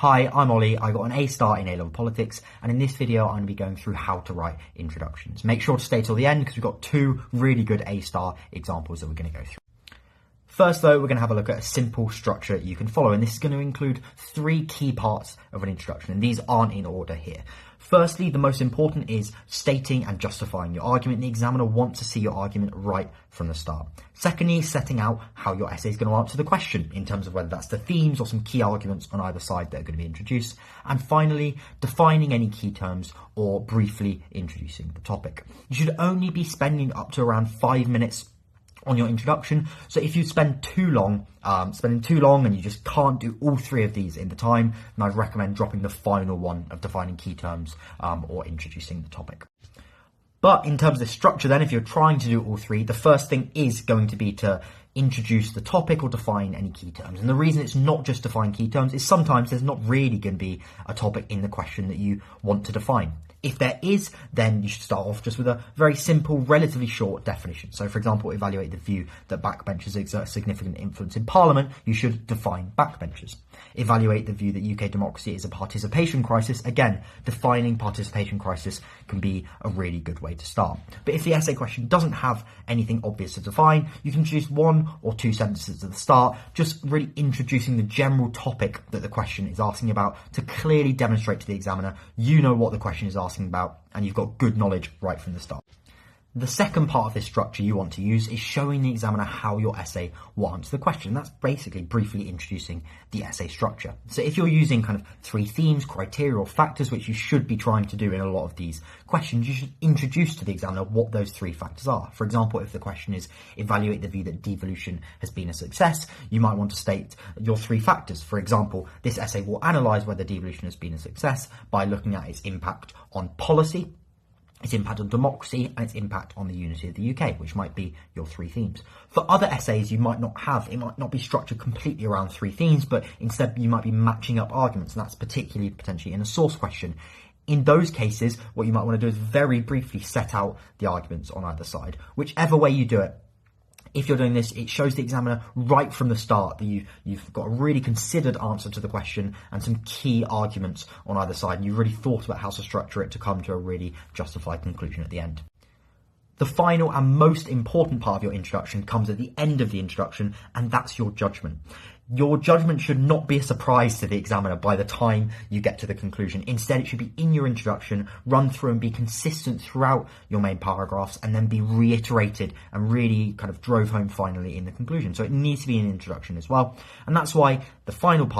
Hi, I'm Ollie. I got an A star in A-Level Politics, and in this video I'm going to be going through how to write introductions. Make sure to stay till the end because we've got two really good A star examples that we're going to go through. First though, we're going to have a look at a simple structure you can follow, and this is going to include three key parts of an introduction, and these aren't in order here. Firstly, the most important is stating and justifying your argument. The examiner wants to see your argument right from the start. Secondly, setting out how your essay is going to answer the question in terms of whether that's the themes or some key arguments on either side that are going to be introduced. And finally, defining any key terms or briefly introducing the topic. You should only be spending up to around 5 minutes on your introduction. So if you spending too long and you just can't do all three of these in the time, then I'd recommend dropping the final one of defining key terms or introducing the topic. But in terms of the structure then, if you're trying to do all three, the first thing is going to be to introduce the topic or define any key terms. And the reason it's not just define key terms is sometimes there's not really going to be a topic in the question that you want to define. If there is, then you should start off just with a very simple, relatively short definition. So, for example, evaluate the view that backbenchers exert significant influence in Parliament, you should define backbenchers. Evaluate the view that UK democracy is a participation crisis. Again, defining participation crisis can be a really good way to start. But if the essay question doesn't have anything obvious to define, you can introduce one or two sentences at the start, just really introducing the general topic that the question is asking about to clearly demonstrate to the examiner you know what the question is asking about and you've got good knowledge right from the start. The second part of this structure you want to use is showing the examiner how your essay will answer the question. That's basically briefly introducing the essay structure. So if you're using kind of three themes, criteria or factors, which you should be trying to do in a lot of these questions, you should introduce to the examiner what those three factors are. For example, if the question is evaluate the view that devolution has been a success, you might want to state your three factors. For example, this essay will analyse whether devolution has been a success by looking at its impact on policy, its impact on democracy, and its impact on the unity of the UK, which might be your three themes. For other essays, it might not be structured completely around three themes, but instead you might be matching up arguments, and that's particularly potentially in a source question. In those cases, what you might want to do is very briefly set out the arguments on either side. Whichever way you do it, if you're doing this, it shows the examiner right from the start that you've got a really considered answer to the question and some key arguments on either side, and you've really thought about how to structure it to come to a really justified conclusion at the end. The final and most important part of your introduction comes at the end of the introduction, and that's your judgment. Your judgment should not be a surprise to the examiner by the time you get to the conclusion. Instead, it should be in your introduction, run through and be consistent throughout your main paragraphs, and then be reiterated and really kind of drove home finally in the conclusion. So it needs to be an introduction as well. And that's why the final part